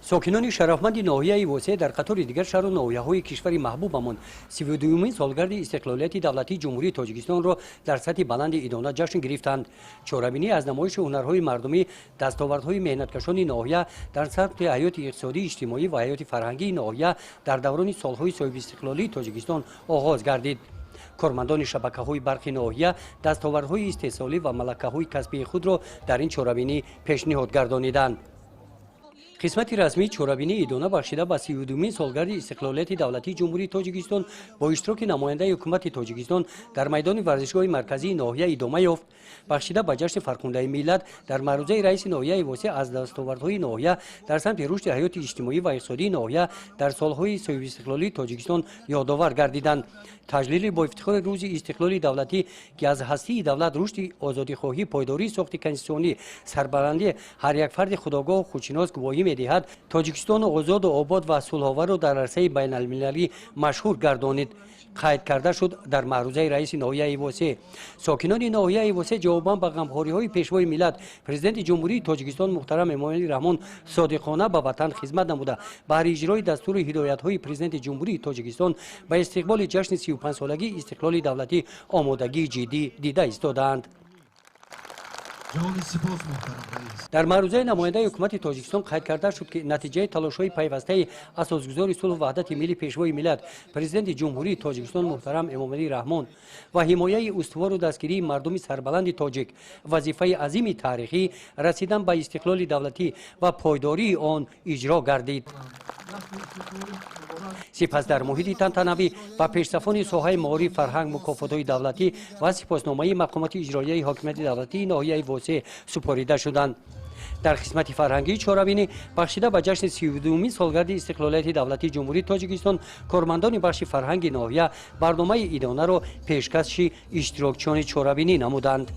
ساکنان شرافمند ناحیه واسه در قطار دیگر شهر و ناحیه‌های کشور محبوبمان 32مین سالگرد استقلالیت دولتی جمهوری تاجیکستان را در سطح بلند ایدانه جشن گرفتند. چهارمینی از نمایش هنرهای مردمی، دستاوردهای مهنتکشان ناحیه در سطح حیات اقتصادی، اجتماعی و حیات فرهنگی ناحیه در دوران سالهای صاحب استقلالی تاجیکستان آغاز گردید. کارمندان شبکه‌های برق ناحیه دستاوردهای استحصالی و ملکه‌های کسبی خود را در این چهارمینی پیشنهاد گردانیدند. قسمت رسمی چهارمینی ایدانه بخشیده به 32مین سالگرد استقلالیت دولتی جمهوری تاجیکستان با اشتراک نماینده حکومت تاجیکستان در میدان ورزشگاه مرکزی ناحیه ادامه یافت. بخشیده به جشن فرخنده ملت در معروضه رئیس ناحیه واسع از دستاوردهای ناحیه در سمت رشد حیات اجتماعی و اقتصادی ناحیه در سالهای صاحب استقلالی تاجیکستان یادآور گردیدند. تجلیل با افتخار روز استقلال دولتی که از هستی دولت رشد آزادیخواهی، پایداری ساخت کنستیتوسیونی، سربلندی هر یک فرد خودآگاه و خودشناس گواهی می‌دهد تاجیکستان آزاد و آباد و صلح‌آور را در عرصه بین‌المللی مشهور گردانید. قید کرده شد در معروضه رئیس ناحیه واسع. ساکنان ناحیه واسع جواباً به غمخوری‌های پیشوای ملت پرزیدنت جمهوری تاجیکستان محترم امامعلی رحمان صادقانه به وطن خدمت نموده بر اجرای دستور هدایت‌های پرزیدنت جمهوری تاجیکستان به استقبال جشن 35 سالگی استقلال دولتی آمادگی جدی دیده ایستادند. در معروضه نماینده حکومت تاجیکستان قید کرده شد که نتیجه تلاش‌های پیوسته اساسگزار صلح و وحدت ملی پیشوای ملت پرزیدنت جمهوری تاجیکستان محترم امامعلی رحمان و حمایت استوار و دستگیری مردم سربلند تاجیک وظیفه عظیم تاریخی رسیدن به استقلال دولتی و پایداری آن اجرا گردید. سپس در محیط تنتنوی و پیشرفان ساحه معارف، فرهنگ، مکافات‌های دولتی و سپاسنامه مقامات اجرایی حاکمیت دولتی ناحیه واسع سپاریده شدند. در قسمت فرهنگی چهارمینی بخشیده به جشن 32مین سالگرد استقلالیت دولتی جمهوری تاجیکستان کارمندان بخش فرهنگ ناحیه برنامه ایدانه را پیشکش اشتراکچیان چهارمینی نمودند.